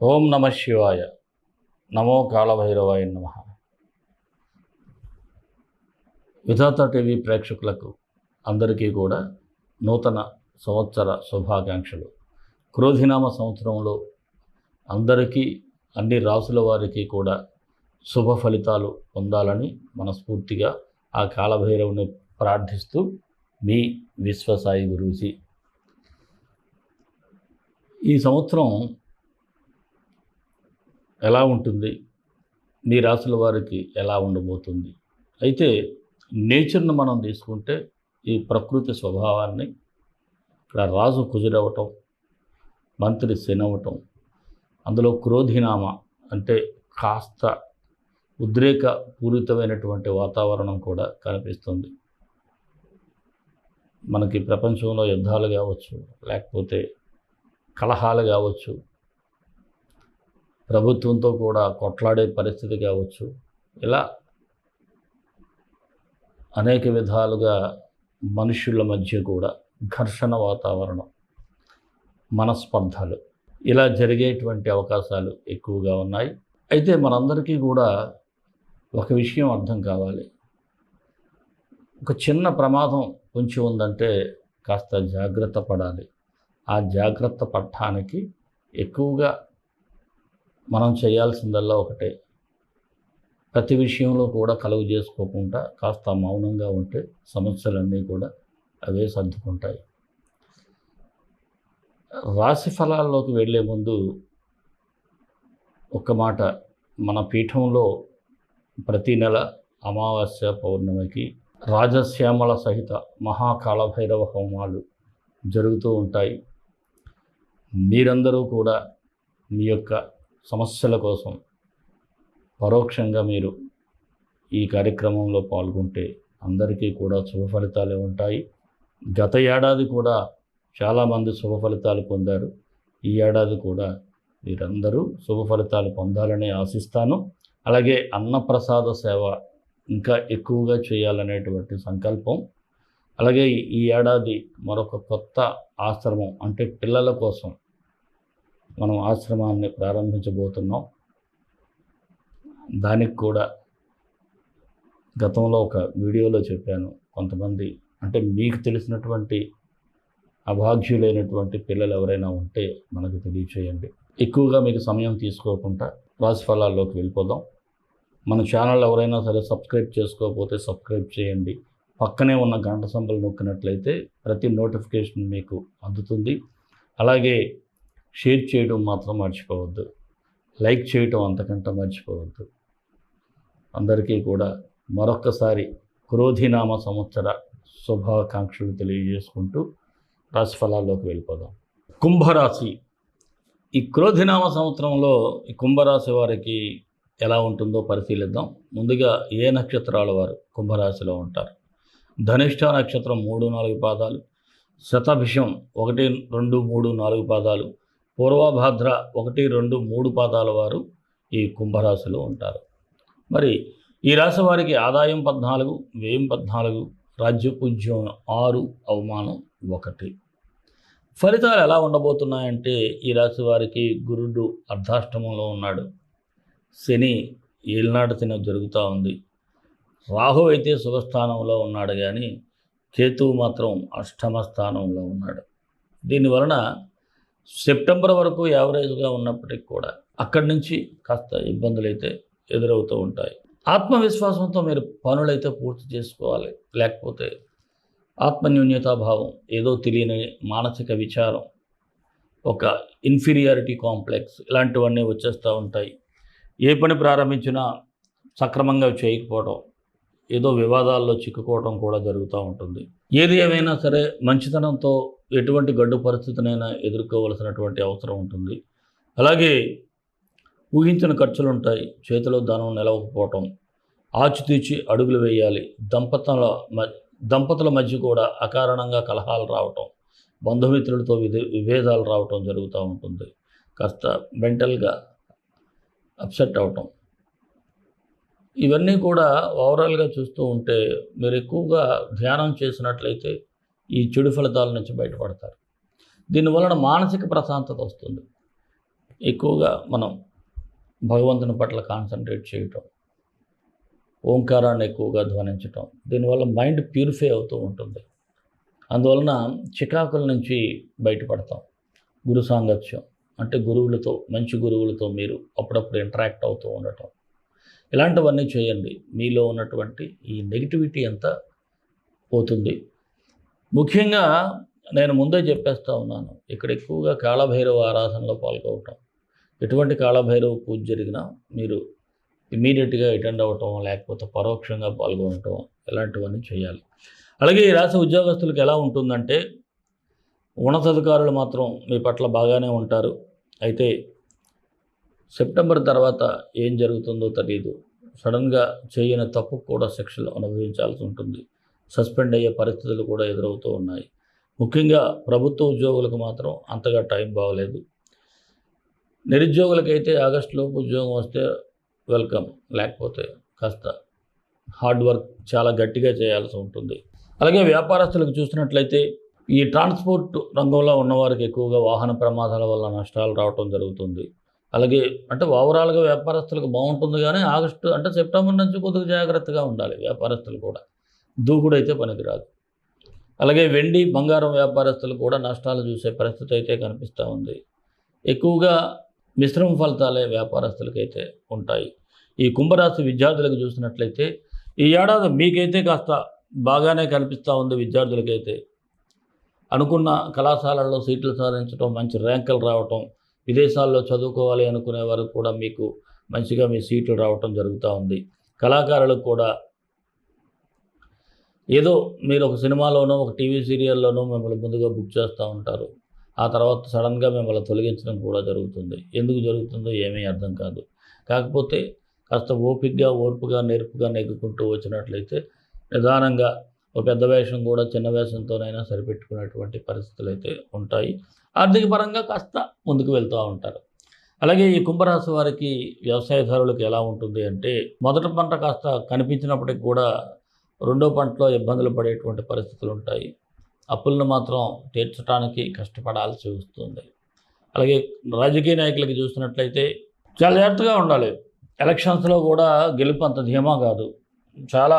ఓం నమ శివాయ. నమో కాళభైరవాయ నమ. విధాత టీవీ ప్రేక్షకులకు అందరికీ కూడా నూతన సంవత్సర శుభాకాంక్షలు. క్రోధినామ సంవత్సరంలో అందరికీ అన్ని రాసుల వారికి కూడా శుభ ఫలితాలు పొందాలని మనస్ఫూర్తిగా ఆ కాళభైరవుని ప్రార్థిస్తూ మీ విశ్వసాయి గురూజీ. ఈ సంవత్సరం ఎలా ఉంటుంది, మీ రాసుల వారికి ఎలా ఉండబోతుంది? అయితే నేచర్ను మనం తీసుకుంటే ఈ ప్రకృతి స్వభావాన్ని ఇక్కడ రాజు కుజుడవటం, మంత్రి శనవటం, అందులో క్రోధినామ అంటే కాస్త ఉద్రేక పూరితమైనటువంటి వాతావరణం కూడా కనిపిస్తుంది. మనకి ప్రపంచంలో యుద్ధాలు కావచ్చు, లేకపోతే కలహాలు కావచ్చు, ప్రభుత్వంతో కూడా కొట్లాడే పరిస్థితి కావచ్చు, ఇలా అనేక విధాలుగా మనుషుల మధ్య కూడా ఘర్షణ వాతావరణం, మనస్పర్ధలు ఇలా జరిగేటువంటి అవకాశాలు ఎక్కువగా ఉన్నాయి. అయితే మనందరికీ కూడా ఒక విషయం అర్థం కావాలి. ఒక చిన్న ప్రమాదం పొంచి ఉందంటే కాస్త జాగ్రత్త పడాలి. ఆ జాగ్రత్త పడటానికి ఎక్కువగా మనం చేయాల్సిందల్లా ఒకటే, ప్రతి విషయంలో కూడా కలుగు చేసుకోకుండా కాస్త మౌనంగా ఉంటే సమస్యలన్నీ కూడా అవే సర్దుకుంటాయి. రాశి ఫలాల్లోకి వెళ్ళే ముందు ఒక మాట, మన పీఠంలో ప్రతి నెల అమావాస్య పౌర్ణమికి రాజశ్యామల సహిత మహాకాళభైరవ హోమాలు జరుగుతూ ఉంటాయి. మీరందరూ కూడా మీ యొక్క సమస్యల కోసం పరోక్షంగా మీరు ఈ కార్యక్రమంలో పాల్గొంటే అందరికీ కూడా శుభ ఫలితాలే ఉంటాయి. గత ఏడాది కూడా చాలామంది శుభ ఫలితాలు పొందారు. ఈ ఏడాది కూడా మీరందరూ శుభ ఫలితాలు పొందాలని ఆశిస్తాను. అలాగే అన్నప్రసాద సేవ ఇంకా ఎక్కువగా చేయాలనేటువంటి సంకల్పం. అలాగే ఈ ఏడాది మరొక కొత్త ఆశ్రమం అంటే పిల్లల కోసం మనం ఆశ్రమాన్ని ప్రారంభించబోతున్నాం. దానికి కూడా గతంలో ఒక వీడియోలో చెప్పాను. కొంతమంది అంటే మీకు తెలిసినటువంటి అభాగ్యులైనటువంటి పిల్లలు ఎవరైనా ఉంటే మనకు తెలియచేయండి. ఎక్కువగా మీకు సమయం తీసుకోకుండా రాశి ఫలాల్లోకి వెళ్ళిపోదాం. మన ఛానల్ ఎవరైనా సరే సబ్స్క్రైబ్ చేసుకోకపోతే సబ్స్క్రైబ్ చేయండి. పక్కనే ఉన్న గంట సింబల్ నొక్కినట్లయితే ప్రతి నోటిఫికేషన్ మీకు అందుతుంది. అలాగే షేర్ చేయడం మాత్రం మర్చిపోవద్దు, లైక్ చేయడం అంతకంటే మర్చిపోవద్దు. అందరికీ కూడా మరొక్కసారి క్రోధినామ సంవత్సర శుభాకాంక్షలు తెలియజేసుకుంటూ రాశి ఫలాల్లోకి వెళ్ళిపోదాం. కుంభరాశి. ఈ క్రోధినామ సంవత్సరంలో ఈ కుంభరాశి వారికి ఎలా ఉంటుందో పరిశీలిద్దాం. ముందుగా ఏ నక్షత్రాల వారు కుంభరాశిలో ఉంటారు? ధనిష్ఠ నక్షత్రం 3-4 పాదాలు, శతభిషం 1, 2, 3, 4 పాదాలు, పూర్వభాద్ర 1, 2, 3 పాదాల వారు ఈ కుంభరాశిలో ఉంటారు. మరి ఈ రాశి వారికి ఆదాయం 14, వ్యయం 14, రాజ్యపూజ్యం 6, అవమానం 1. ఫలితాలు ఎలా ఉండబోతున్నాయంటే ఈ రాశి వారికి గురుడు అర్ధాష్టమంలో ఉన్నాడు, శని ఏలినాటి శని జరుగుతూ ఉంది, రాహు అయితే శుభస్థానంలో ఉన్నాడు కానీ కేతువు మాత్రం అష్టమ స్థానంలో ఉన్నాడు. దీనివలన సెప్టెంబర్ వరకు యావరేజ్గా ఉన్నప్పటికీ కూడా అక్కడి నుంచి కాస్త ఇబ్బందులు అయితే ఎదురవుతూ ఉంటాయి. ఆత్మవిశ్వాసంతో మీరు పనులైతే పూర్తి చేసుకోవాలి. లేకపోతే ఆత్మన్యూన్యతాభావం, ఏదో తెలియని మానసిక విచారం, ఒక ఇన్ఫీరియారిటీ కాంప్లెక్స్ ఇలాంటివన్నీ వచ్చేస్తూ ఉంటాయి. ఏ పని ప్రారంభించినా సక్రమంగా చేయకపోవడం, ఏదో వివాదాల్లో చిక్కుకోవడం కూడా జరుగుతూ ఉంటుంది. ఏది ఏమైనా సరే మంచితనంతో ఎటువంటి గడ్డు పరిస్థితినైనా ఎదుర్కోవలసినటువంటి అవసరం ఉంటుంది. అలాగే ఊహించిన ఖర్చులు ఉంటాయి, చేతిలో ధనం నిలవకపోవటం, ఆచితూచి అడుగులు వేయాలి. దంపతుల మధ్య కూడా అకారణంగా కలహాలు రావటం, బంధుమిత్రులతో విభేదాలు రావటం జరుగుతూ ఉంటుంది. కాస్త మెంటల్గా అప్సెట్ అవటం, ఇవన్నీ కూడా ఓవరాల్గా చూస్తూ ఉంటే మీరు ఎక్కువగా ధ్యానం చేసినట్లయితే ఈ చెడు ఫలితాల నుంచి బయటపడతారు. దీనివలన మానసిక ప్రశాంతత వస్తుంది. ఎక్కువగా మనం భగవంతుని పట్ల కాన్సన్ట్రేట్ చేయటం, ఓంకారాన్ని ఎక్కువగా ధ్వనించటం, దీనివల్ల మైండ్ ప్యూరిఫై అవుతూ ఉంటుంది. అందువలన చికాకుల నుంచి బయటపడతాం. గురు సాంగత్యం అంటే గురువులతో, మంచి గురువులతో మీరు అప్పుడప్పుడు ఇంటరాక్ట్ అవుతూ ఉండటం, ఇలాంటివన్నీ చేయండి. మీలో ఉన్నటువంటి ఈ నెగిటివిటీ అంతా పోతుంది. ముఖ్యంగా నేను ముందే చెప్పేస్తూ ఉన్నాను, ఇక్కడ ఎక్కువగా కాళభైరవ ఆరాధనలో పాల్గొవటం, ఎటువంటి కాళభైరవ పూజ జరిగినా మీరు ఇమీడియట్గా అటెండ్ అవ్వటం, లేకపోతే పరోక్షంగా పాల్గొనటం, ఇలాంటివన్నీ చేయాలి. అలాగే ఈ రాశి ఉద్యోగస్తులకు ఎలా ఉంటుందంటే, ఉన్నతాధికారులు మాత్రం మీ పట్ల బాగానే ఉంటారు. అయితే సెప్టెంబర్ తర్వాత ఏం జరుగుతుందో తెలియదు. సడన్గా చేయని తప్పు కూడా శిక్షలు అనుభవించాల్సి ఉంటుంది. సస్పెండ్ అయ్యే పరిస్థితులు కూడా ఎదురవుతూ ఉన్నాయి. ముఖ్యంగా ప్రభుత్వ ఉద్యోగులకు మాత్రం అంతగా టైం బాగలేదు. నిరుద్యోగులకైతే ఆగస్టులోపు ఉద్యోగం వస్తే వెల్కమ్, లేకపోతే కాస్త హార్డ్ వర్క్ చాలా గట్టిగా చేయాల్సి ఉంటుంది. అలాగే వ్యాపారస్తులకు చూసినట్లయితే ఈ ట్రాన్స్పోర్ట్ రంగంలో ఉన్నవారికి ఎక్కువగా వాహన ప్రమాదాల వల్ల నష్టాలు రావటం జరుగుతుంది. అలాగే అంటే ఓవరాల్గా వ్యాపారస్తులకు బాగుంటుంది, కానీ ఆగస్టు అంటే సెప్టెంబర్ నుంచి కొద్దిగా జాగ్రత్తగా ఉండాలి వ్యాపారస్తులు కూడా. దూకుడైతే పనికిరాదు. అలాగే వెండి బంగారం వ్యాపారస్తులు కూడా నష్టాలు చూసే పరిస్థితి అయితే కనిపిస్తూ ఉంది. ఎక్కువగా మిశ్రమ ఫలితాలే వ్యాపారస్తులకైతే ఉంటాయి. ఈ కుంభరాశి విద్యార్థులకు చూసినట్లయితే ఈ ఏడాది మీకైతే కాస్త బాగానే కనిపిస్తూ ఉంది. విద్యార్థులకైతే అనుకున్న కళాశాలల్లో సీట్లు సాధించడం, మంచి ర్యాంకులు రావటం, విదేశాల్లో చదువుకోవాలి అనుకునే వారికి కూడా మీకు మంచిగా మీ సీట్లు రావటం జరుగుతూ ఉంది. కళాకారులకు కూడా ఏదో మీరు ఒక సినిమాలోనో ఒక టీవీ సీరియల్లోనో మిమ్మల్ని ముందుగా బుక్ చేస్తూ ఉంటారు. ఆ తర్వాత సడన్గా మిమ్మల్ని తొలగించడం కూడా జరుగుతుంది. ఎందుకు జరుగుతుందో ఏమీ అర్థం కాదు. కాకపోతే కాస్త ఓపికగా, ఓర్పుగా, నేర్పుగా నెగ్గుకుంటూ వచ్చినట్లయితే నిదానంగా ఒక పెద్ద వేషం కూడా చిన్న వేషంతోనైనా సరిపెట్టుకునేటువంటి పరిస్థితులు అయితే ఉంటాయి. ఆర్థిక పరంగా కాస్త ముందుకు వెళ్తూ ఉంటారు. అలాగే ఈ కుంభరాశి వారికి, వ్యవసాయదారులకు ఎలా ఉంటుంది అంటే, మొదటి పంట కాస్త కనిపించినప్పటికి కూడా రెండో పంటలో ఇబ్బందులు పడేటువంటి పరిస్థితులు ఉంటాయి. అప్పులను మాత్రం తీర్చడానికి కష్టపడాల్సి వస్తుంది. అలాగే రాజకీయ నాయకులకి చూసినట్లయితే చాలా జాగ్రత్తగా ఉండాలి. ఎలక్షన్స్లో కూడా గెలుపు అంత ధీమా కాదు. చాలా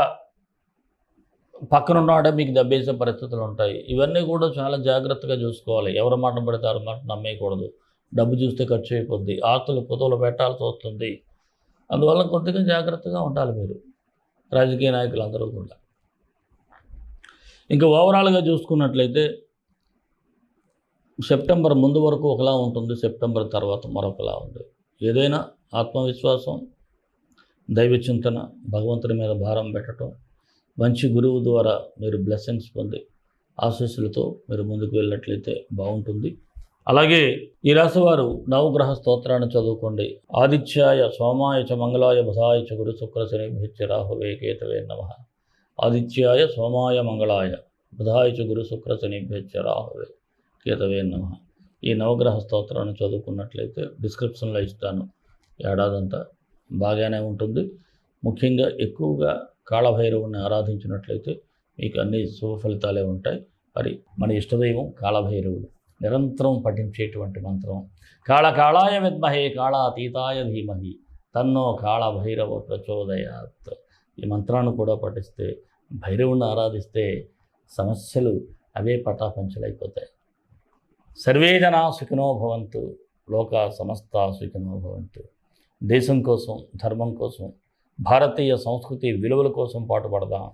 పక్కనున్నాడే మీకు దెబ్బేసే పరిస్థితులు ఉంటాయి. ఇవన్నీ కూడా చాలా జాగ్రత్తగా చూసుకోవాలి. ఎవరి మాట పడితే వారి మాట నమ్మేయకూడదు. డబ్బు చూస్తే ఖర్చు అయిపోద్ది. ఆస్తులు పొతులు పెట్టాల్సి వస్తుంది. అందువల్ల కొద్దిగా జాగ్రత్తగా ఉండాలి మీరు, రాజకీయ నాయకులందరూ కూడా. ఇంకా ఓవరాల్గా చూసుకున్నట్లయితే సెప్టెంబర్ ముందు వరకు ఒకలా ఉంటుంది, సెప్టెంబర్ తర్వాత మరొకలా ఉంది. ఏదైనా ఆత్మవిశ్వాసం, దైవ చింతన, భగవంతుని మీద భారం పెట్టడం, మంచి గురువు ద్వారా మీరు బ్లెస్సింగ్స్ పొంది ఆశీస్సులతో మీరు ముందుకు వెళ్ళినట్లయితే బాగుంటుంది. అలాగే ఈ రాశివారు నవగ్రహ స్తోత్రాన్ని చదువుకోండి. ఆదిత్యాయ సోమాయ చ మంగళాయ బుధాయ చ గురు శుక్ర శనిభ్యశ్చ రాహువే కేతవే నమః. ఆదిత్యాయ సోమాయ మంగళాయ బుధాయ చ గురు శుక్ర శనిభ్యశ్చ రాహువే కేతవే నమః. ఈ నవగ్రహ స్తోత్రాన్ని చదువుకున్నట్లయితే డిస్క్రిప్షన్లో ఇస్తాను. ఏడాదంతా బాగానే ఉంటుంది. ముఖ్యంగా ఎక్కువగా కాళభైరవుని ఆరాధించినట్లయితే మీకు అన్ని శుభ ఫలితాలే ఉంటాయి. మరి మన ఇష్టదైవం కాళభైరవుడు, నిరంతరం పఠించేటువంటి మంత్రం కాళకాళాయ విద్మహే కాళాతీతాయ ధీమహి తన్నో కాళభైరవ ప్రచోదయాత్. ఈ మంత్రాన్ని కూడా పఠిస్తే, భైరవుని ఆరాధిస్తే సమస్యలు అవే పటాపంచలైపోతాయి. సర్వే జనా సుఖినో భవంతు, లోకా సమస్తా సుఖినో భవంతు. దేశం కోసం, ధర్మం కోసం, భారతీయ సంస్కృతి విలువల కోసం పాటుపడదాం.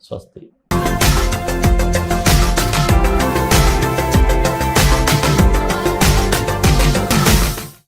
స్వస్తి.